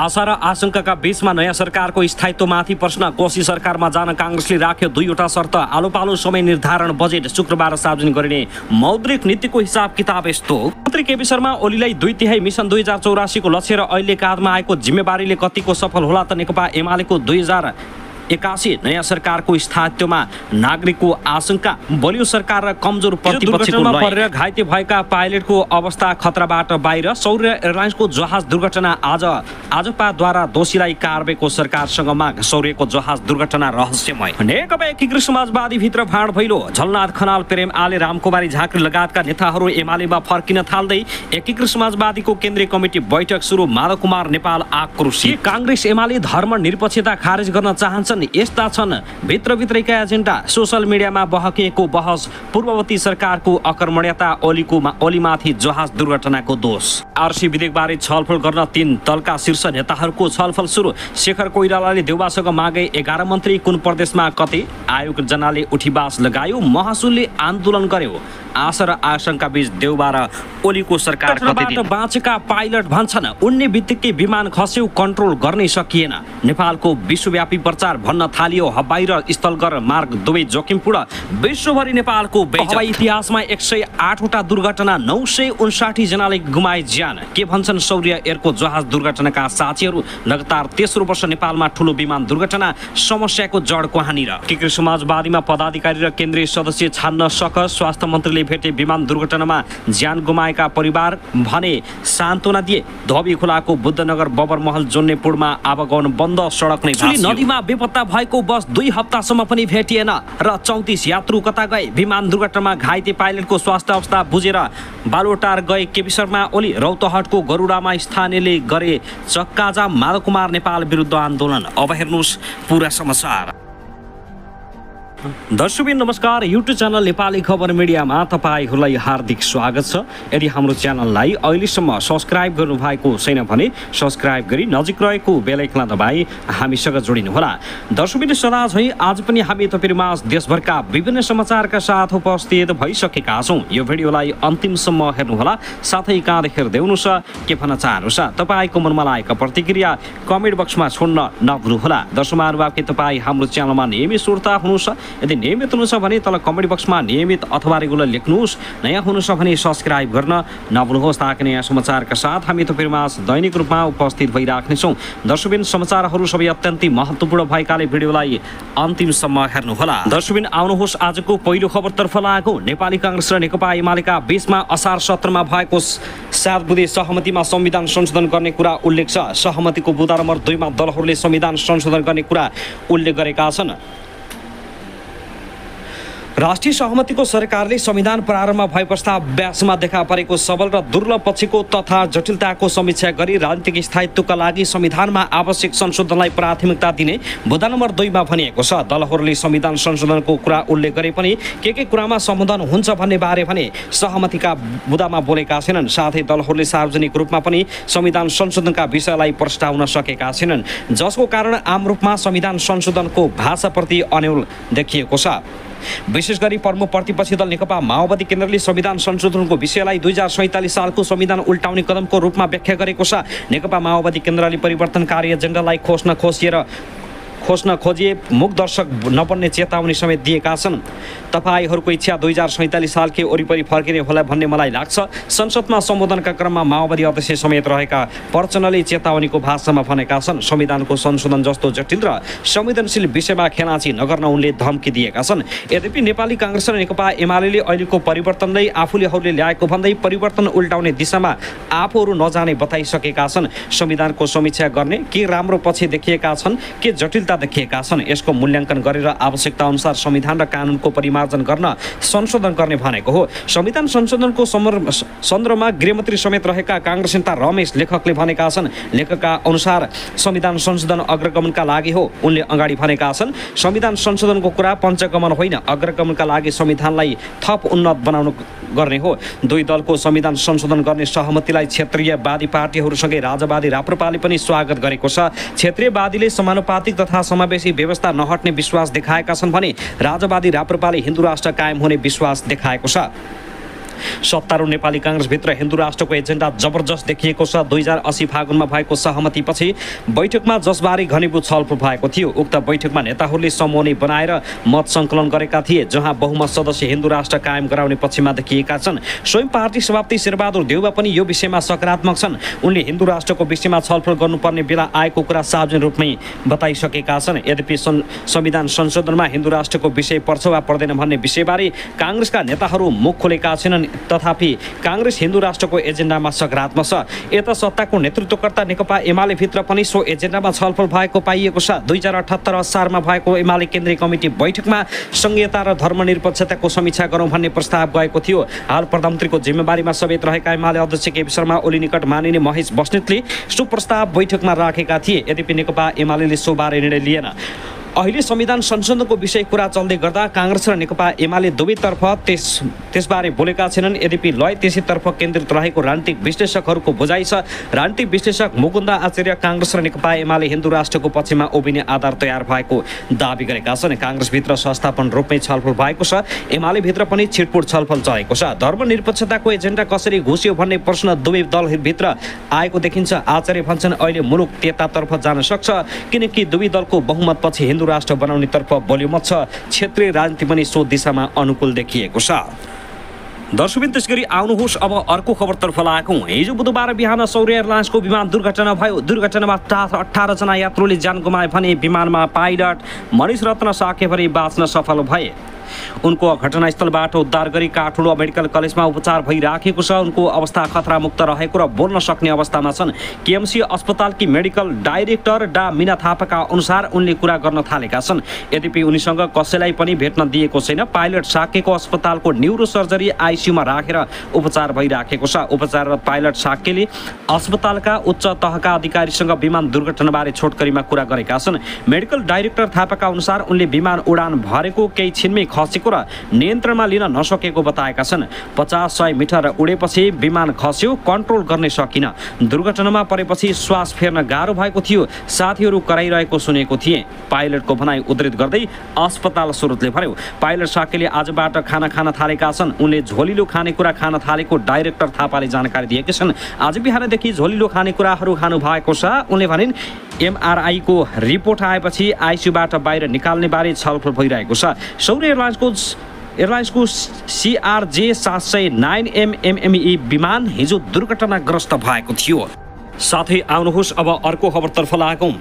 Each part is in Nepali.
आशा र आशंकाका बीचमा नयाँ सरकारको स्थायित्वमाथि प्रश्न। कोशी सरकारमा जान काङ्ग्रेसले राख्यो दुईवटा शर्त। आलो पालो समय निर्धारण, बजेट शुक्रबार सार्वजनिक गरिने। मौद्रिक नीतिको हिसाब किताब यस्तो। मन्त्री केपी शर्मा ओलीलाई 2/3 मिसन 2084 को लक्ष्य र अहिले काँधमा आएको जिम्मेवारीले कतिको सफल होला त नेकपा एमालेको 2081 नयाँ सरकारको स्थायित्वमा नागरिकको आशंका। बलियो सरकार र कमजोर प्रतिपक्षमा परेर घाइते भएका पाइलटको अवस्था खतराबाट बाहिर। सौर्य एयरलाइन्सको जहाज दुर्घटना आजपाद्वारा दोषीलाई कारबाहीको सरकारसँग माग। सौर्यको जहाज दुर्घटना रहस्यमय। नेकपा एकीकृत समाजवादी भित्र भाँड भैलो। झलनाथ खनाल, प्रेम आले, रामकुमारी झाँक्री लगायतका नेताहरू एमालेमा फर्किन थाल्दै एकीकृत समाजवादीको केन्द्रीय कमिटी बैठक सुरु। माधव कुमार नेपाल आक्रोशित। काङ्ग्रेस एमाले धर्मनिरपेक्षता खारेज गर्न चाहन्छन्। यस्ता छन् भित्रभित्रैका एजेन्डा। सोसल मिडियामा बहकिएको बहस। पूर्ववर्ती सरकारको अकर्मण्यता, ओलीमाथि जहाज दुर्घटनाको दोष। आरसी विधेयकबारे छलफल गर्न 3 दलका शीर्ष नेताहरूको छलफल सुरु। शेखर कोइरालाले देउबासँग मागे 11 मन्त्री कुन प्रदेशमा कति। आयोग जनाले उठीबास लगायो। महसुलले आन्दोलन गर्यो। आशा र आशंका बीच देउबा र ओलीको सरकार कतिबाट बाँचेका पाइलट भन्छन् उड्ने बित्तिकै विमान खस्यो, कन्ट्रोल गर्नै सकिएन। नेपालको विश्वव्यापी प्रचार भन्न थालियो। हवाई र स्थलगत मार्ग दुवै जोखिमपूर्ण। विश्वभरि नेपालको हवाई इतिहासमा 108 वटा दुर्घटना, 959 जनाले गुमाए ज्यान। के भन्छन् सौर्य एयरको जहाज दुर्घटनाका साक्षीहरू। लगातार तेस्रो वर्ष नेपालमा ठूलो विमान दुर्घटना। समस्याको जड कहाँनिर। एकीकृत समाजवादीमा पदाधिकारी र केन्द्रीय सदस्य छान्न सकस। स्वास्थ्य मन्त्रीले भेटे विमान दुर्घटनामा ज्यान गुमाएका परिवार भने सान्त्वना दिए। धोबी खोलाको बुद्धनगर बबरमहल जोड्ने पुलमा आवागमन बन्द। सडक नै नदीमा बेपत्ता भएको बस 2 हप्तासम्म पनि भेटिएन र 34 यात्रु कता गए। विमान दुर्घटनामा घाइते पाइलटको स्वास्थ्य अवस्था बुझेर बालोटार गए केपी शर्मा ओली। रौतहटको गरुडामा स्थानीयले गरे चक्काजाम। माधव कुमार नेपाल विरुद्ध आन्दोलन। अब हेर्नुहोस् पुरा समाचार। दर्शकबिन नमस्कार। युट्युब च्यानल नेपाली खबर मिडियामा तपाईहरूलाई हार्दिक स्वागत छ। यदि हाम्रो च्यानललाई अहिलेसम्म सब्स्क्राइब गर्नुभएको छैन भने सब्स्क्राइब गरी नजिक रहेको बेल आइकन दबाई हामीसँग जोडिनुहोला। दर्शकबिन सदा झैं आज पनि हामी तपाईहरुमा देशभरका विभिन्न समाचारका साथ उपस्थित भइसकेका छौं। यो भिडियोलाई अन्तिमसम्म हेर्नुहोला। साथै कहाँ देखेर देउनुछ के भन्न चाहनुहुन्छ तपाईको मनमा लागेको प्रतिक्रिया कमेन्ट बक्समा छोड्न नभुल्नुहोला। दर्शक महानुभाव के तपाई हाम्रो च्यानलमा नियमित श्रोता हुनुहुन्छ। यदि नियमित हुनुहुन्छ भने तल कमेन्ट बक्समा नियमित अथवा रेगुलर लेख्नुहोस्। नयाँ हुनुहुन्छ भने सब्स्क्राइब गर्न नभुल्नुहोस् ताकि नयाँ समाचारका साथ हामी तपाईहरुमा दैनिक रूपमा उपस्थित भइराख्नेछौँ। दर्शकबिन समाचारहरू सबै अत्यन्तै महत्त्वपूर्ण भएकाले भिडियोलाई अन्तिमसम्म हेर्नुहोला। दर्शकबिन आउनुहोस् आजको पहिलो खबरतर्फ लागौँ। नेपाली काङ्ग्रेस र नेकपा एमालेका बीचमा असार 17मा भएको 7 बुँदे सहमतिमा संविधान संशोधन गर्ने कुरा उल्लेख छ। सहमतिको बुँदा नम्बर 2 मा दलहरूले संविधान संशोधन गर्ने कुरा उल्लेख गरेका छन्। राष्ट्रिय सहमतिको सरकारले संविधान प्रारम्भ भए प्रस्ताव व्यासमा देखा परेको सबल र दुर्लभ पक्षको तथा जटिलताको समीक्षा गरी राजनीतिक स्थायित्वका लागि संविधानमा आवश्यक संशोधनलाई प्राथमिकता दिने बुँदा नम्बर 2 मा भनिएको छ। दलहरूले संविधान संशोधनको कुरा उल्लेख गरे पनि के कुरामा सम्बोधन हुन्छ भन्ने बारे भने सहमतिका बुँदामा बोलेका छैनन्। साथै दलहरूले सार्वजनिक रूपमा पनि संविधान संशोधनका विषयलाई प्रस्ताउन सकेका छैनन्, जसको कारण आम रूपमा संविधान संशोधनको भाषाप्रति अन्यल देखिएको छ। विशेष गरी प्रमुख प्रतिपक्षी दल नेकपा माओवादी केन्द्रले संविधान संशोधनको विषयलाई 2047 सालको संविधान उल्टाउने कदमको रूपमा व्याख्या गरेको छ। नेकपा माओवादी केन्द्रले परिवर्तनकारी एजेन्डालाई खोज्न खोजिए मुख दर्शक नबन्ने चेतावनी समेत दिएका छन्। तपाईहरूको इच्छा 2047 सालकै वरिपरि फर्किने होला भन्ने मलाई लाग्छ। संसदमा सम्बोधनका क्रममा माओवादी अध्यक्ष समेत रहेका प्रचण्डले चेतावनीको भाषामा भनेका छन्। संविधानको संशोधन जस्तो जटिल र संवेदनशील विषयमा खेलाँची नगर्न उनले धम्की दिएका छन्। यद्यपि नेपाली काङ्ग्रेस र नेकपा एमाले अहिलेको परिवर्तनलाई आफूले ल्याएको भन्दै परिवर्तन उल्टाउने दिशामा आफूहरू नजाने बताइसकेका छन्। संविधानको समीक्षा गर्ने के राम्रो पक्ष देखिएका छन्, के जटिलता देखिएका छन्, यसको मूल्याङ्कन गरेर आवश्यकता अनुसार संविधान र कानुनको परिमार्जन गर्न संशोधन गर्ने भनेको हो। संविधान संशोधनको सन्दर्भमा गृहमन्त्री समेत रहेका काङ्ग्रेस नेता रमेश लेखकले भनेका छन्। लेखकका अनुसार संविधान संशोधन अग्रगमनका लागि हो। उनले अगाडि भनेका छन् संविधान संशोधनको कुरा पञ्चगमन होइन, अग्रगमनका लागि संविधानलाई थप उन्नत बनाउनु गर्ने हो। दुई दलको संविधान संशोधन गर्ने सहमतिलाई क्षेत्रीयवादी पार्टीहरूसँगै राजावादी राप्रपाले पनि स्वागत गरेको छ। क्षेत्रीयवादीले समानुपातिक तथा समावेशी व्यवस्था नहट्ने विश्वास देखाएका छन् भने राजावादी राप्रपाले हिन्दू राष्ट्र कायम हुने विश्वास देखाएको छ। सत्तारूढ नेपाली काङ्ग्रेसभित्र हिन्दू राष्ट्रको एजेन्डा जबरजस्त देखिएको छ। 2080 फागुनमा भएको सहमतिपछि बैठकमा जसबारे घनीभूत छलफल भएको थियो। उक्त बैठकमा नेताहरूले समूह बनाएर मत सङ्कलन गरेका थिए, जहाँ बहुमत सदस्य हिन्दू राष्ट्र कायम गराउने पक्षमा देखिएका छन्। स्वयं पार्टी सभापति शेरबहादुर देउवा पनि यो विषयमा सकारात्मक छन्। उनले हिन्दू राष्ट्रको विषयमा छलफल गर्नुपर्ने बेला आएको कुरा सार्वजनिक रूपमै बताइसकेका छन्। यद्यपि संविधान संशोधनमा हिन्दू राष्ट्रको विषय पर्छ वा पर्दैन भन्ने विषयबारे काङ्ग्रेसका नेताहरू मुख खोलेका छैनन्। तथापि काङ्ग्रेस हिन्दू राष्ट्रको एजेन्डामा सकारात्मक छ। यता सत्ताको नेतृत्वकर्ता नेकपा एमाले भित्र पनि सो एजेन्डामा छलफल भएको पाइएको छ। 2078 असारमा भएको एमाले केन्द्रीय कमिटी बैठकमा संघीयता र धर्मनिरपेक्षताको समीक्षा गरौँ भन्ने प्रस्ताव गएको थियो। हाल प्रधानमन्त्रीको जिम्मेवारीमा समेत रहेका एमाले अध्यक्ष केपी शर्मा ओली निकट मानिने महेश बस्नेतले सो प्रस्ताव बैठकमा राखेका थिए। यद्यपि नेकपा एमाले सोबारे निर्णय लिएन। अहिले संविधान संशोधनको विषय कुरा चल्दै गर्दा काङ्ग्रेस र नेकपा एमाले दुवैतर्फ त्यसबारे बोलेका छैनन्। यद्यपि लय त्यसैतर्फ केन्द्रित रहेको राजनीतिक विश्लेषकहरूको बुझाइ छ। राजनीतिक विश्लेषक मुकुन्द आचार्य काङ्ग्रेस र नेकपा एमाले हिन्दू राष्ट्रको पक्षमा उभिने आधार तयार भएको दावी गरेका छन्। काङ्ग्रेसभित्र संस्थापन रूपमै छलफल भएको छ। एमालेभित्र पनि छिटपुट छलफल चलेको छ। धर्मनिरपेक्षताको एजेन्डा कसरी घुस्यो भन्ने प्रश्न दुवै दलभित्र आएको देखिन्छ। आचार्य भन्छन् अहिले मुलुक त्यतातर्फ जान सक्छ, किनकि दुवै दलको बहुमतपछि हिन्दू राष्ट्र बनाउनेतर्फ बलियो मत छ। क्षेत्रीय राजनीति पनि सो दिशामा अनुकूल देखिएको छ। दर्शकबिन त्यसगरी आउनुहोस् अब अर्को खबरतर्फ लागौँ। हिजो बुधबार बिहान सौर्य एयरलाइन्सको विमान दुर्घटना भयो। दुर्घटनामा 18 जना यात्रुले ज्यान गुमाए भने विमानमा पाइलट मनिष रत्न साकेभरी बाँच्न सफल भए। उनको घटनास्थलबाट उद्धार गरी काठमाडौँ मेडिकल कलेजमा उपचार भइराखेको छ। उनको अवस्था खतरामुक्त रहेको र बोल्न सक्ने अवस्थामा छन्। केएमसी अस्पतालकी मेडिकल डाइरेक्टर डा मीना थापाका अनुसार उनले कुरा गर्न थालेका छन्। यद्यपि उनीसँग कसैलाई पनि भेट्न दिएको छैन। पाइलट साकेको अस्पतालको न्युरो सर्जरी आइसियुमा राखेर उपचार भइराखेको छ। उपचाररत पाइलट साकेले अस्पतालका उच्च तहका अधिकारीसँग विमान दुर्घटनाबारे छोटकरीमा कुरा गरेका छन्। मेडिकल डाइरेक्टर थापाका अनुसार उनले विमान उडान भरेको केही छिनमै खसेको र नियन्त्रणमा लिन नसकेको बताएका छन्। 50-100 मिटर उडेपछि विमान खस्यो, कन्ट्रोल गर्न सकिन। दुर्घटनामा परेपछि श्वास फेर्न गाह्रो भएको थियो। साथीहरू कराइरहेको सुनेको थिए। पाइलटको भनाइ उद्धृत गर्दै अस्पताल स्रोतले भन्यो। पाइलट साकेले आजबाट खाना खान थालेका छन्। उनले झोलिलो खानेकुरा खान थालेको डाइरेक्टर थापाले जानकारी दिएका छन्। आज बिहानदेखि झोलिलो खानेकुराहरू खानु भएको छ। उनले भनिन् MRI को रिपोर्ट आएपछि आइसियुबाट बाहिर निकाल्ने बारे छलफल भइरहेको छ। सौर्य एयरलाइन्सको CRJ 709 MME विमान हिजो दुर्घटनाग्रस्त भएको थियो। साथै आउनुहोस् अब अर्को खबरतर्फ लागौँ।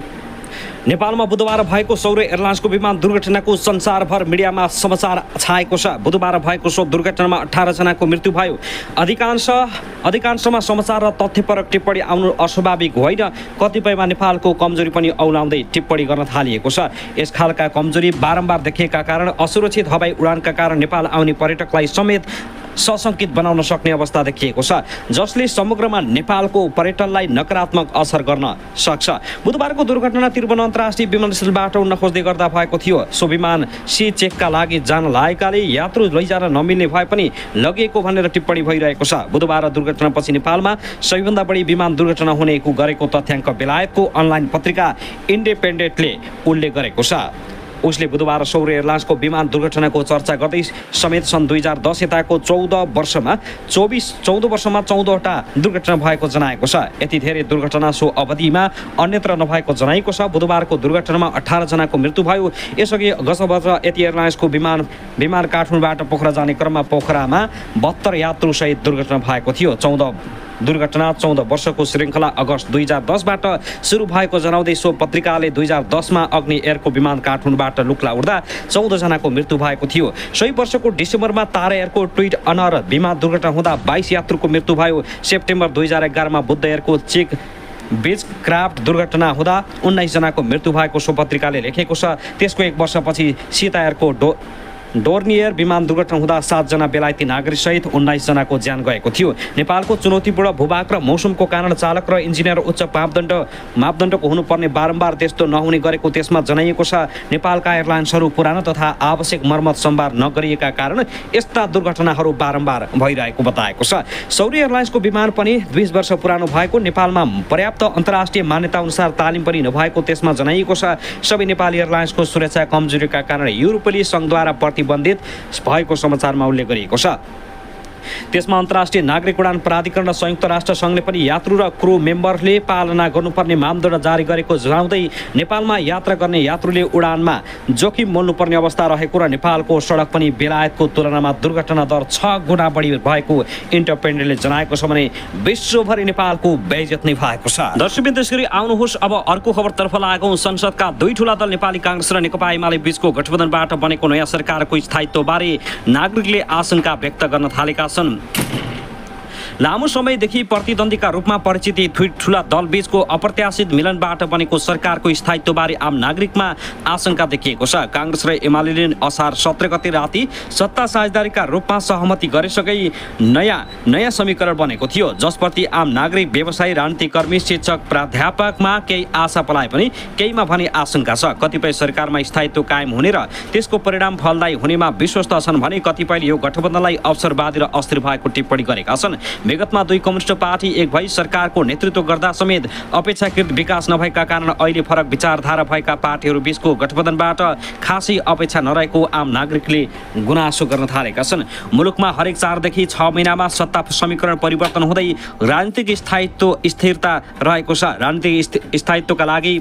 नेपालमा बुधबार भएको सौर्य एयरलाइन्सको विमान दुर्घटनाको संसारभर मिडियामा समाचार छाएको छ। बुधबार भएको सो दुर्घटनामा 18 जनाको मृत्यु भयो। अधिकांशमा समाचार र तथ्यपरक टिप्पणी आउनु अस्वाभाविक होइन। कतिपयमा नेपालको कमजोरी पनि औलाउँदै टिप्पणी गर्न थालिएको छ। यस खालका कमजोरी बारम्बार देखिएका कारण असुरक्षित हवाई उडानका कारण नेपाल आउने पर्यटकलाई समेत सशङ्कित बनाउन सक्ने अवस्था देखिएको छ, जसले समग्रमा नेपालको पर्यटनलाई नकारात्मक असर गर्न सक्छ। बुधबारको दुर्घटना त्रिभुवन अन्तर्राष्ट्रिय विमानस्थलबाट उड्न खोज्दै गर्दा भएको थियो। सो विमान सी चेकका लागि जान लागेकाले यात्रु लैजान नमिल्ने भए पनि लगिएको भनेर टिप्पणी भइरहेको छ। बुधबार दुर्घटनापछि नेपालमा सबैभन्दा बढी विमान दुर्घटना हुने गरेको तथ्याङ्क बेलायतको अनलाइन पत्रिका इन्डिपेन्डेन्टले उल्लेख गरेको छ। उसले बुधबार सौर्य एयरलाइन्सको विमान दुर्घटनाको चर्चा गर्दै समेत सन् 2010 यताको 14 वर्षमा 14वटा दुर्घटना भएको जनाएको छ। यति धेरै दुर्घटना सो अवधिमा अन्यत्र नभएको जनाएको छ। बुधबारको दुर्घटनामा 18 जनाको मृत्यु भयो। यसअघि गत वर्ष यति एयरलाइन्सको विमान काठमाडौँबाट पोखरा जाने क्रममा पोखरामा 72 यात्रुसहित दुर्घटना भएको थियो। 14 वर्षको श्रृङ्खला अगस्त 2010बाट सुरु भएको जनाउँदै सो पत्रिकाले 2010मा अग्नि एयरको विमान काठमाडौँबाट लुक्ला उड्दा 14 जनाको मृत्यु भएको थियो। सोही वर्षको डिसेम्बरमा तारा एयरको ट्विट अनर विमान दुर्घटना हुँदा 22 यात्रुको मृत्यु भयो। सेप्टेम्बर 2011मा बुद्ध एयरको चेक बेचक्राफ्ट दुर्घटना हुँदा 19 जनाको मृत्यु भएको सो पत्रिकाले लेखेको छ। त्यसको एक वर्षपछि सीता एयरको डोर्नियर विमान दुर्घटना हुँदा 7 जना बेलायती नागरिक सहित 19 जनाको ज्यान गएको थियो। नेपालको चुनौतीपूर्ण भूभाग र मौसमको कारण चालक र इन्जिनियर उच्च मापदण्डको हुनुपर्ने बारम्बार त्यस्तो नहुने गरेको त्यसमा जनाइएको छ। नेपालका एयरलाइन्सहरू पुरानो तथा आवश्यक मर्मत सम्भार नगरिएका कारण यस्ता दुर्घटनाहरू बारम्बार भइरहेको बताएको छ। सौर्य एयरलाइन्सको विमान पनि 20 वर्ष पुरानो भएको, नेपालमा पर्याप्त अन्तर्राष्ट्रिय मान्यता अनुसार तालिम पनि नभएको त्यसमा जनाइएको छ। सबै नेपाली एयरलाइन्सको सुरक्षा कमजोरीका कारण युरोपेली सङ्घद्वारा प्रतिबन्धित भएको समाचारमा उल्लेख गरिएको छ। त्यसमा अन्तर्राष्ट्रिय नागरिक उडान प्राधिकरण र संयुक्त राष्ट्र सङ्घले पनि यात्रु र क्रू मेम्बरले पालना गर्नुपर्ने मापदण्ड जारी गरेको जनाउँदै नेपालमा यात्रा गर्ने यात्रुले उडानमा जोखिम मोल्नुपर्ने अवस्था रहेको र नेपालको सडक पनि बेलायतको तुलनामा दुर्घटना दर 6 गुणा बढी भएको इन्टरपेन्डेन्टले जनाएको छ भने विश्वभरि नेपालको बेइज्जत नै भएको छ। दर्शकवृन्द, त्यसगरी आउनुहोस् अब अर्को खबरतर्फ लागौँ। संसदका दुई ठूला दल नेपाली कांग्रेस र नेकपा एमाले बीचको गठबन्धनबाट बनेको नयाँ सरकारको स्थायित्वबारे नागरिकले आशंका व्यक्त गर्न थालेका छन्। लामो समयदेखि प्रतिद्वन्द्वीका रूपमा परिचित यी ठूला दलबीचको अप्रत्याशित मिलनबाट बनेको सरकारको स्थायित्वबारे आम नागरिकमा आशंका देखिएको छ। कांग्रेस र एमालेले असार 17 गते राति सत्ता साझेदारीका रूपमा सहमति गरेसँगै नयाँ समीकरण बनेको थियो, जसप्रति आम नागरिक, व्यवसायी, राजनीतिकर्मी, शिक्षक, प्राध्यापकमा केही आशा पलाए पनि केहीमा भने आशंका छ। कतिपय सरकारमा स्थायित्व कायम हुने र त्यसको परिणाम फलदायी हुनेमा विश्वस्त छन् भने कतिपयले यो गठबन्धनलाई अवसरवादी र अस्थिर भएको टिप्पणी गरेका छन्। विगतमा दुई कम्युनिस्ट पार्टी एक भई सरकारको नेतृत्व गर्दा समेत अपेक्षाकृत विकास नभएका कारण अहिले फरक विचारधारा भएका पार्टीहरू बीचको गठबन्धनबाट खासै अपेक्षा नरहेको आम नागरिकले गुनासो गर्न थालेका छन्। मुलुकमा हरेक 4 देखि 6 महिनामा सत्ता समीकरण परिवर्तन हुँदै राजनीतिक स्थिरता रहेको छ। राजनीतिक स्थायित्वका लागि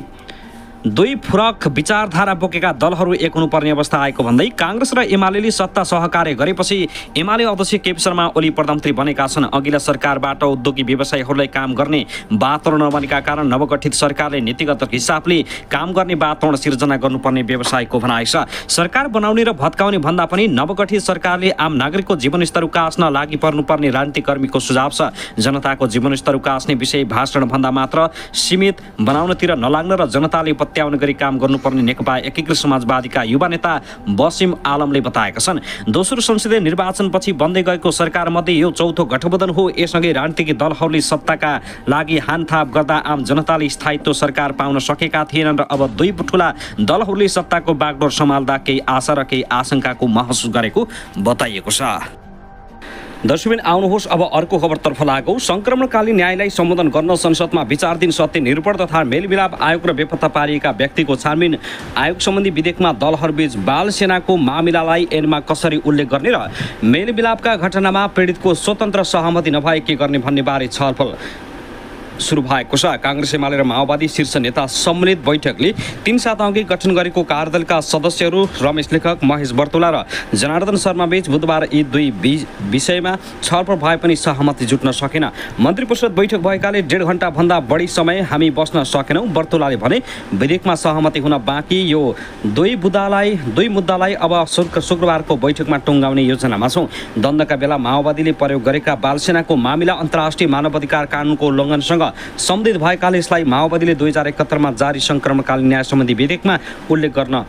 दुई फरक विचारधारा बोकेका दलहरू एक हुनुपर्ने अवस्था आएको भन्दै कांग्रेस र एमालेले सत्ता सहकार्य गरेपछि एमाले अध्यक्ष केपी शर्मा ओली प्रधानमन्त्री बनेका छन्। अघिल्ला सरकारबाट उद्योगी व्यवसायीहरूलाई काम गर्ने वातावरण नबनेका कारण नवगठित सरकारले नीतिगत हिसाबले काम गर्ने वातावरण सिर्जना गर्नुपर्ने व्यवसायको भनाइ छ। सरकार बनाउने र भत्काउने भन्दा पनि नवगठित सरकारले आम नागरिकको जीवनस्तर उकास्न लागि पर्नुपर्ने राजनीतिकर्मीको सुझाव छ। जनताको जीवनस्तर उकास्ने विषय भाषण भन्दा मात्र सीमित बनाउनतिर नलाग्न र जनताले पत्याउने गरी काम गर्नुपर्ने नेकपा एकीकृत समाजवादीका युवा नेता बसिम आलमले बताएका छन्। दोस्रो संसदीय निर्वाचनपछि बन्दै गएको सरकार मध्ये यो चौथो गठबन्धन हो। यससँगै राजनीतिक दलहरूले सत्ताका लागि हानथाप गर्दा आम जनताले स्थायित्व सरकार पाउन सकेका थिएनन् र अब दुई ठूला दलहरूले सत्ताको बागडोर सम्हाल्दा केही आशा र केही आशंकाको महसुस गरेको बताइएको छ। दर्शकबिन, आउनुहोस् अब अर्को खबरतर्फ लागौँ। संक्रमणकालीन न्यायलाई सम्बोधन गर्न संसदमा विचाराधीन सत्य निरूपण तथा मेलमिलाप आयोग र बेपत्ता पारिएका व्यक्तिको छानबिन आयोग सम्बन्धी विधेयकमा दलहरूबीच बाल सेनाको मामिलालाई ऐनमा कसरी उल्लेख गर्ने र मेलमिलापका घटनामा पीडितको स्वतन्त्र सहमति नभए के गर्ने भन्ने बारे छलफल सुरु भएको छ। कांग्रेस, एमाले र माओवादी शीर्ष नेता सम्मिलित बैठकले 3 साता अघि गठन गरेको कार्यदलका सदस्यहरू रमेश लेखक, महेश बर्तुला र जनार्दन शर्मा बीच बुधबार यी दुई विषयमा छलफल भए पनि सहमति जुट्न सकेन। मन्त्री परिषद बैठक भएकाले 1.5 घण्टा भन्दा बढी समय हामी बस्न सकेनौं। बर्तुलाले भने विधेयकमा सहमति हुन बाँकी यो दुई मुद्दालाई अब शुक्रबारको बैठकमा टुङ्गाउने योजनामा छौं। द्वन्द्वका बेला माओवादीले प्रयोग गरेका बालसेनाको मामिला अन्तर्राष्ट्रिय मानवाधिकार कानूनको उल्लङ्घनसँग सम्बन्धित भएकाले यसलाई माओवादीले 2071 मा जारी संक्रमणकालीन न्याय सम्बन्धी विधेयकमा उल्लेख गर्न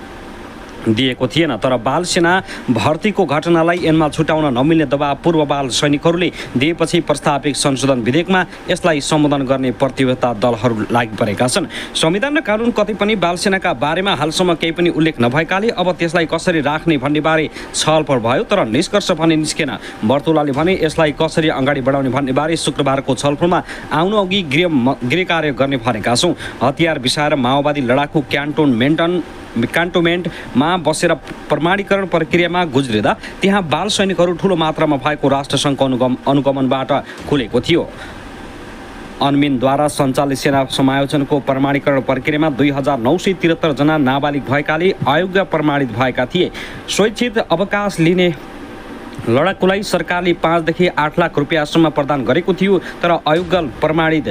दिएको थिएन। तर बाल सेना भर्तीको घटनालाई ऐनमा छुटाउन नमिल्ने दबाव पूर्व बाल सैनिकहरूले दिएपछि प्रस्तावित संशोधन विधेयकमा यसलाई सम्बोधन गर्ने प्रतिबद्धता दलहरू लागि परेका छन्। संविधान र कानून कतै पनि बाल सेनाका बारेमा हालसम्म केही पनि उल्लेख नभएकाले अब त्यसलाई कसरी राख्ने भन्ने बारे छलफल भयो, तर निष्कर्ष भने निस्केन। बर्तुलाले भने यसलाई कसरी अगाडि बढाउने भन्ने बारे शुक्रबारको छलफलमा आउनु अघि गृह कार्य गर्ने भनेका छौं। हतियार बिसाएर माओवादी लडाकु क्यान्टोनमेन्टमा बसेर प्रमाणीकरण प्रक्रियामा गुज्रिँदा त्यहाँ बाल सैनिकहरू ठूलो मात्रामा भएको राष्ट्रसङ्घको अनुगमनबाट खुलेको थियो। अनमिनद्वारा सञ्चालित सेना समायोजनको प्रमाणीकरण प्रक्रियामा 2973 जना नाबालिग भएकाले अयोग्य प्रमाणित भएका थिए। स्वैच्छिक अवकाश लिने लडाकुलाई सरकारले 5 देखि 8 लाख रुपियाँसम्म प्रदान गरेको थियो, तर अयोग्य प्रमाणित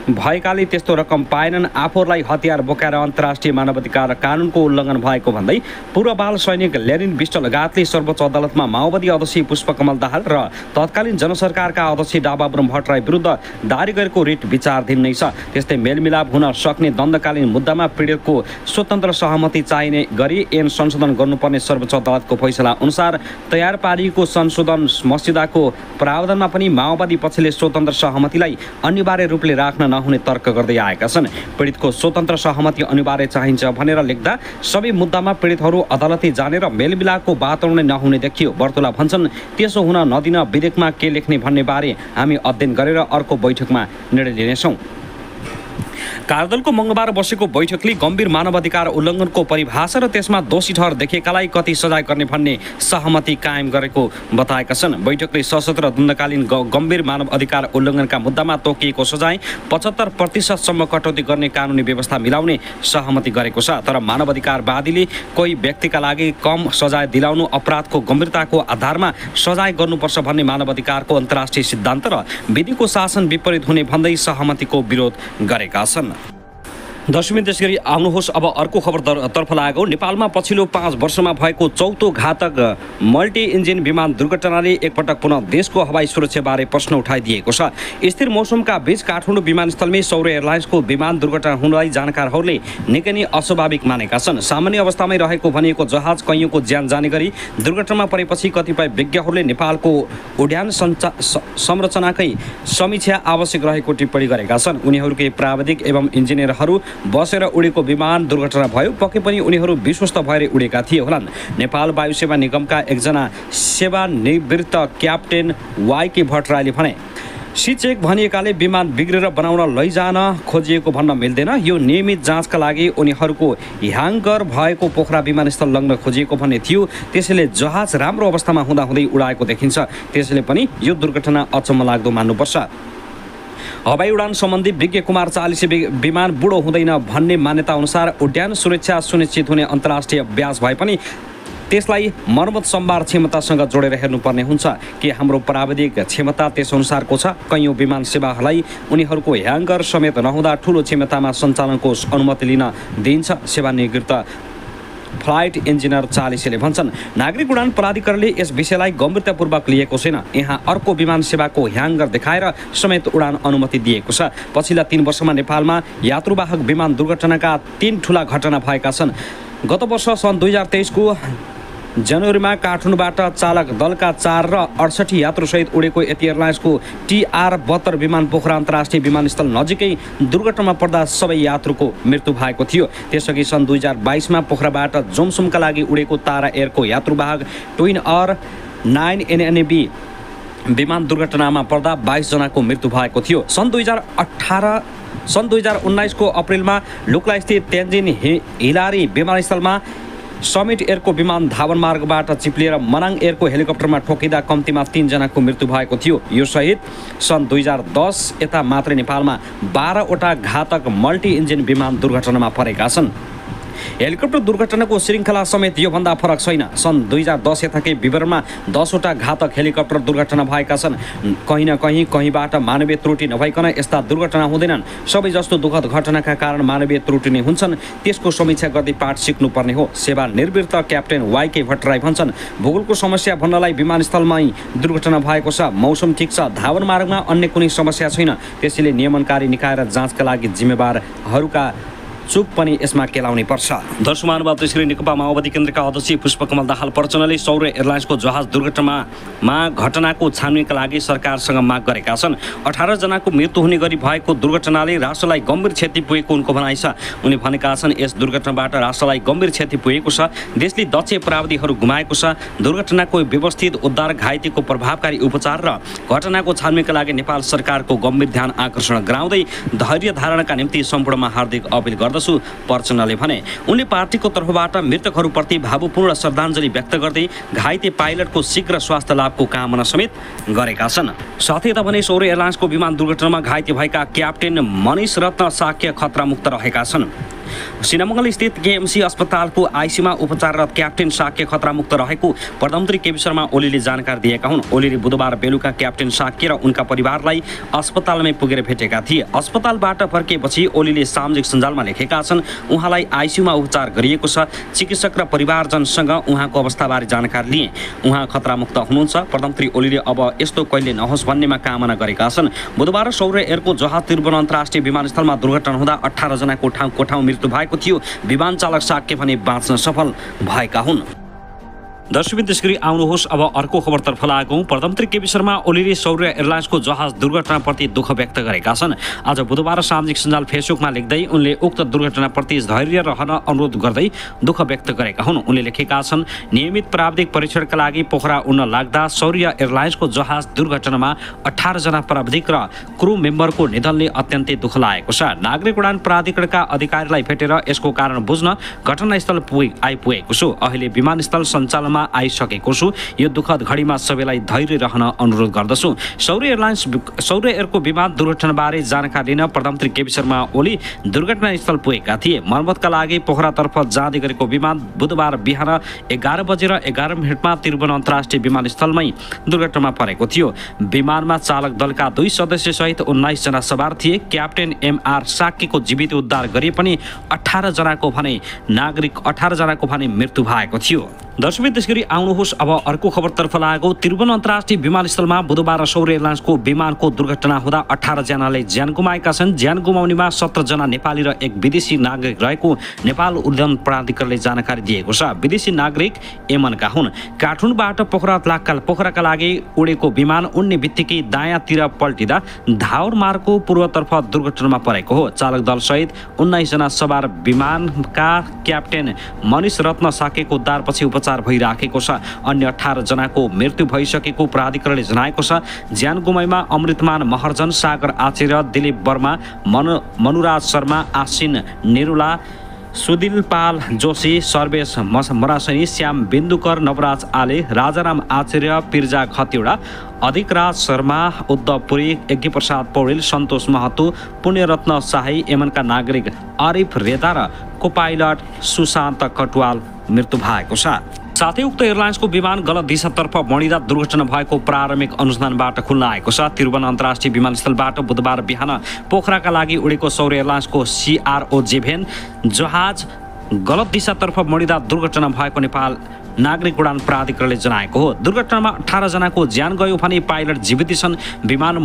भएकाले त्यस्तो रकम पाएनन्। आफूहरूलाई हतियार बोकाएर अन्तर्राष्ट्रिय मानवाधिकार कानूनको उल्लङ्घन भएको भन्दै पूर्व बाल सैनिक लेनिन विष्ट लगायतले सर्वोच्च अदालतमा माओवादी अध्यक्ष पुष्पकमल दाहाल र तत्कालीन जनसरकारका अध्यक्ष डाबाब्रह्म भट्टराई विरुद्ध दायर गरेको रिट विचाराधीन नै छ। त्यस्तै मेलमिलाप हुन सक्ने द्वन्द्वकालीन मुद्दामा पीडितको स्वतन्त्र सहमति चाहिने गरी ऐन संशोधन गर्नुपर्ने सर्वोच्च अदालतको फैसला अनुसार तयार पारिएको संशोधन मस्यौदाको प्रावधानमा पनि माओवादी पक्षले स्वतन्त्र सहमतिलाई अनिवार्य रूपले राख्न नहुने तर्क गर्दै आएका छन्। पीडितको स्वतन्त्र सहमति अनिवार्य चाहिन्छ भनेर लेख्दा सबै मुद्दामा पीडितहरू अदालतै जाने र मेलमिलापको वातावरण नहुने देखियो। बर्तुला भन्छन् त्यसो हुन नदिन विधेयकमा के लेख्ने भन्ने बारे हामी अध्ययन गरेर अर्को बैठकमा निर्णय लिनेछौँ। कार्यदलको मङ्गलबार बसेको बैठकले गम्भीर मानवाधिकार उल्लङ्घनको परिभाषा र त्यसमा दोषी ठहर देखेकालाई कति सजाय गर्ने भन्ने सहमति कायम गरेको बताएका छन्। बैठकले सशस्त्र द्वन्द्वकालीन गम्भीर मानव अधिकार उल्लङ्घनका मुद्दामा तोकिएको सजाय 75% कटौती गर्ने कानुनी व्यवस्था मिलाउने सहमति गरेको छ। तर मानवाधिकारवादीले कोही व्यक्तिका लागि कम सजाय दिलाउनु अपराधको गम्भीरताको आधारमा सजाय गर्नुपर्छ भन्ने मानवाधिकारको अन्तर्राष्ट्रिय सिद्धान्त र विधिको शासन विपरीत हुने भन्दै सहमतिको विरोध गरेका छन्। दर्शकवृन्द, त्यसगरी आउनुहोस् अब अर्को खबरतर्फ लागेको। नेपालमा पछिल्लो 5 वर्षमा भएको चौथो घातक मल्टी इन्जिन विमान दुर्घटनाले एकपटक पुनः देशको हवाई सुरक्षाबारे प्रश्न उठाइदिएको छ। स्थिर मौसमका बीच काठमाडौँ विमानस्थलमै सौर्य एयरलाइन्सको विमान दुर्घटना हुनुलाई जानकारहरूले निकै नै अस्वाभाविक मानेका छन्। सामान्य अवस्थामै रहेको भनिएको जहाज कैयौँको ज्यान जाने गरी दुर्घटनामा परेपछि कतिपय विज्ञहरूले नेपालको उड्यान संरचनाकै समीक्षा आवश्यक रहेको टिप्पणी गरेका छन्। उनीहरूकै प्राविधिक एवं इन्जिनियरहरू बसेर उडेको विमान दुर्घटना भयो, पक्कै पनि उनीहरू विश्वस्त भएर उडेका थिए होलान्। नेपाल वायुसेवा निगमका एकजना सेवानिवृत्त क्याप्टेन वाइके भट्टराईले भने, सी चेक भनिएकाले विमान बिग्रेर बनाउन लैजान खोजिएको भन्न मिल्दैन। यो नियमित जाँचका लागि उनीहरूको ह्याङ्गर भएको पोखरा विमानस्थल लग्न खोजिएको भन्ने थियो। त्यसैले जहाज राम्रो अवस्थामा हुँदाहुँदै उडाएको देखिन्छ। त्यसैले पनि यो दुर्घटना अचम्म लाग्दो मान्नुपर्छ। हवाई उडान सम्बन्धी विज्ञ कुमार चालिसे विमान बुढो हुँदैन भन्ने मान्यता अनुसार उड्यान सुरक्षा सुनिश्चित हुने अन्तर्राष्ट्रिय अभ्यास भए पनि त्यसलाई मर्मत सम्भार क्षमतासँग जोडेर हेर्नुपर्ने हुन्छ कि हाम्रो प्राविधिक क्षमता त्यस अनुसारको छ। कैयौँ विमान सेवाहरूलाई उनीहरूको ह्याङ्गर समेत नहुँदा ठुलो क्षमतामा सञ्चालनको अनुमति लिन दिइन्छ। सेवानिवृत्त फ्लाइट इन्जिनियर चालिसेले भन्छन्, नागरिक उडान प्राधिकरणले यस विषयलाई गम्भीरतापूर्वक लिएको छैन। यहाँ अर्को विमान सेवाको ह्याङ्गर देखाएर समेत उडान अनुमति दिएको छ। पछिल्ला 3 वर्षमा नेपालमा यात्रुवाहक विमान दुर्घटनाका 3 ठुला घटना भएका छन्। गत वर्ष सन् 2023 को जनवरीमा काठमाडौँबाट चालक दलका 4 र 68 यात्रुसहित उडेको यति एयरलाइन्सको TR-72 विमान पोखरा अन्तर्राष्ट्रिय विमानस्थल नजिकै दुर्घटनामा पर्दा सबै यात्रुको मृत्यु भएको थियो। त्यसअघि सन् 2022 मा पोखराबाट जोमसुमका लागि उडेको तारा एयरको यात्रुवाहक ट्विन अर 9NNB विमान दुर्घटनामा पर्दा 22 जनाको मृत्यु भएको थियो। सन् 2019 को अप्रिलमा लुक्लास्थित तेन्जिन हिलारी विमानस्थलमा समिट एयरको विमान धावन मार्गबाट चिप्लिएर मनाङ एयरको हेलिकप्टरमा ठोकिँदा कम्तीमा 3 जनाको मृत्यु भएको थियो। यो सहित सन् 2010 यता मात्रै नेपालमा 12 वटा घातक मल्टी इन्जिन विमान दुर्घटनामा परेका छन्। हेलिकप्टर दुर्घटनाको श्रृङ्खला समेत योभन्दा फरक छैन। सन् 2010 यताकै विवरणमा 10 वटा घातक हेलिकप्टर दुर्घटना भएका छन्। कहीँ न कहीँबाट मानवीय त्रुटि नभइकन यस्ता दुर्घटना हुँदैनन्। सबै जस्तो दुःखद घटनाका कारण मानवीय त्रुटि नै हुन्छन्। त्यसको समीक्षा गर्दै पाठ सिक्नुपर्ने हो। सेवानिवृत्त क्याप्टेन वाइके भट्टराई भन्छन्, भूगोलको समस्या भन्नलाई विमानस्थलमै दुर्घटना भएको छ। मौसम ठिक छ, धावन मार्गमा अन्य कुनै समस्या छैन। त्यसैले नियमनकारी निकाय र जाँचका लागि जिम्मेवारहरूका चुक पनि यसमा केलाउनै पर्छ। दर्शक महानुभाव, त्यसरी नेकपा माओवादी केन्द्रका अध्यक्ष पुष्पकमल दाहाल प्रचण्डले सौर्य एयरलाइन्सको जहाज दुर्घटनामा घटनाको छानबिनका लागि सरकारसँग माग गरेका छन्। 18 जनाको मृत्यु हुने गरी भएको दुर्घटनाले राष्ट्रलाई गम्भीर क्षति पुगेको उनको भनाइ छ। उनी भनेका छन्, यस दुर्घटनाबाट राष्ट्रलाई गम्भीर क्षति पुगेको छ। देशले दक्ष प्राविधिकहरू गुमाएको छ। दुर्घटनाको व्यवस्थित उद्धार, घाइतेको प्रभावकारी उपचार र घटनाको छानबिनका लागि नेपाल सरकारको गम्भीर ध्यान आकर्षण गराउँदै धैर्य धारणका निम्ति सम्पूर्णमा हार्दिक अपील गर्दछु प्रचण्डले भने। उनले पार्टीको तर्फबाट मृतकहरूप्रति भावपूर्ण श्रद्धाञ्जली व्यक्त गर्दै घाइते पाइलटको शीघ्र स्वास्थ्य लाभको कामना समेत गरेका छन्। साथै यता भने सौर्य एयरलाइन्सको विमान दुर्घटनामा घाइते भएका क्याप्टेन मनिष रत्न साक्य खतरामुक्त रहेका छन्। सिनामङ्गल स्थित KMC अस्पतालको आइसीमा उपचाररत क्याप्टेन साक्य खतरामुक्त रहेको प्रधानमन्त्री केपी शर्मा ओलीले जानकारी दिएका हुन्। ओलीले बुधबार बेलुका क्याप्टेन साक्य र उनका परिवारलाई अस्पतालमै पुगेर भेटेका थिए। अस्पतालबाट फर्किएपछि ओलीले सामाजिक सञ्जालमा लेखेका छन्, उहाँलाई आइसीयूमा उपचार गरिएको छ। चिकित्सक र परिवारजनसँग उहाँको अवस्थाबारे जानकारी लिए। उहाँ खतरामुक्त हुनुहुन्छ। प्रधानमन्त्री ओलीले अब यस्तो कहिले नहोस् भन्नेमा कामना गरेका छन्। बुधबार सौर्य एयरको जहाज त्रिभुवन अन्तर्राष्ट्रिय विमानस्थलमा दुर्घटना हुँदा 18 जनाको ठाउँ मृत्यु भएको थियो। विमान चालक साक्य भने बाँच्न सफल भएका हुन्। दर्शकबिन त्यसगरी आउनुहोस् अब अर्को खबरतर्फ लागौँ। प्रधानमन्त्री केपी शर्मा ओलीले सौर्य एयरलाइन्सको जहाज दुर्घटनाप्रति दुःख व्यक्त गरेका छन्। आज बुधबार सामाजिक सञ्जाल फेसबुकमा लेख्दै उनले उक्त दुर्घटनाप्रति धैर्य रहन अनुरोध गर्दै दुःख व्यक्त गरेका हुन्। उनले लेखेका छन्, नियमित प्राविधिक परीक्षणका लागि पोखरा उड्न लाग्दा सौर्य एयरलाइन्सको जहाज दुर्घटनामा 18 जना प्राविधिक र क्रू मेम्बरको निधनले अत्यन्तै दुःख लागेको छ। नागरिक उडान प्राधिकरणका अधिकारीलाई भेटेर यसको कारण बुझ्न घटनास्थल आइपुगेको छु। अहिले विमानस्थल सञ्चालनमा आइसकेको छु। यो दुःखद घडीमा सबैलाई धैर्य रहन अनुरोध गर्दछु। सौर्य एयरको विमान दुर्घटनाबारे जानकारी लिन प्रधानमन्त्री केपी शर्मा ओली दुर्घटनास्थल पुगेका थिए। मर्मतका लागि पोखरातर्फ जाँदै गरेको विमान बुधबार बिहान 11:11 त्रिभुवन अन्तर्राष्ट्रिय विमानस्थलमै दुर्घटनामा परेको थियो। विमानमा चालक दलका 2 सदस्य सहित 19 जना सवार थिए। क्याप्टेन MR साक्यको जीवित उद्धार गरे पनि 18 जनाको भने मृत्यु भएको थियो। दर्शकबिन त्यसगरी आउनुहोस् अब अर्को खबरतर्फ लागौँ। त्रिभुवन अन्तर्राष्ट्रिय विमानस्थलमा बुधबार सौर्य एयरलाइन्सको विमानको दुर्घटना हुँदा 18 जनाले ज्यान गुमाएका छन्। ज्यान गुमाउनेमा 17 जना नेपाली र एक विदेशी नागरिक रहेको नेपाल उड्डयन प्राधिकरणले जानकारी दिएको छ। विदेशी नागरिक यमनका हुन्। काठमाडौँबाट पोखराका लागि उडेको विमान उड्ने बित्तिकै दायाँतिर पल्टिँदा धाउर मार्गको पूर्वतर्फ दुर्घटनामा परेको हो। चालक दल सहित 19 जना सवार विमानका क्याप्टेन मनिष रत्न साकेको उद्धारपछि उपचार भइराखेको छ। अन्य 18 जनाको मृत्यु भइसकेको प्राधिकरणले जनाएको छ। ज्यान गुमाइमा अमृतमान महर्जन, सागर आचार्य, दिलीप वर्मा, मनुराज शर्मा, आसिन निरुला, सुदिल पाल जोशी, सर्वेश मरासनी, श्याम बिन्दुकर, नवराज आले, राजाराम आचार्य, पिर्जा खतिवडा, अधिकराज शर्मा, उद्धव पुरी, यज्ञप्रसाद पौडेल, सन्तोष महतो, पुण्यरत्न शाही, यमनका नागरिक आरिफ रेदा र को पाइलट सुशान्त कटवाल मृत्यु भएको छ। साथै उक्त एयरलाइन्सको विमान गलत दिशातर्फ मोडिँदा दुर्घटना भएको प्रारम्भिक अनुसन्धानबाट खुल्न आएको छ। त्रिभुवन अन्तर्राष्ट्रिय विमानस्थलबाट बुधबार बिहान पोखराका लागि उडेको सौर्य एयरलाइन्सको CRO-7 जहाज गलत दिशातर्फ मोडिँदा दुर्घटना भएको नेपाल नागरिक उडान प्राधिकरणले जनाएको हो। दुर्घटनामा 18 जनाको ज्यान गयो भने पाइलट जीवित छन्। विमान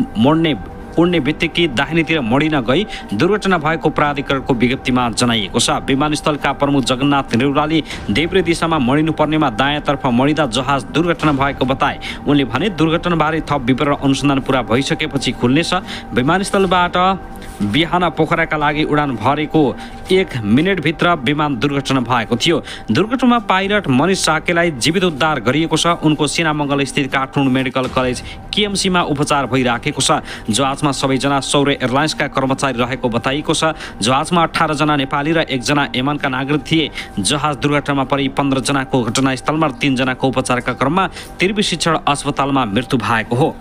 उड्ने बित्तिकै दाहिनेतिर मोडिन गई दुर्घटना भएको प्राधिकरणको विज्ञप्तिमा जनाइएको छ। विमानस्थलका प्रमुख जगन्नाथ निरुलाले देब्रे दिशामा मोडिनुपर्नेमा दायाँतर्फ मोडिँदा जहाज दुर्घटना भएको बताए। उनले भने दुर्घटनाबारे थप विवरण अनुसन्धान पुरा भइसकेपछि खुल्नेछ। विमानस्थलबाट बिहान पोखराका लागि उडान भरेको 1 मिनेटभित्र विमान दुर्घटना भएको थियो। दुर्घटनामा पाइलट मनिष साकेलाई जीवित उद्धार गरिएको छ। उनको सिनामङ्गल स्थित काठमाडौँ मेडिकल कलेज KMCमा उपचार भइराखेको छ। जहाजमा सबैजना सौर्य एयरलाइन्सका कर्मचारी रहेको बताइएको छ। जहाजमा 18 जना नेपाली र 1 जना यमनका नागरिक थिए। जहाज दुर्घटनामा परि 15 जनाको घटनास्थलमा र 3 जनाको उपचारका क्रममा त्रिवी शिक्षण अस्पतालमा मृत्यु भएको हो।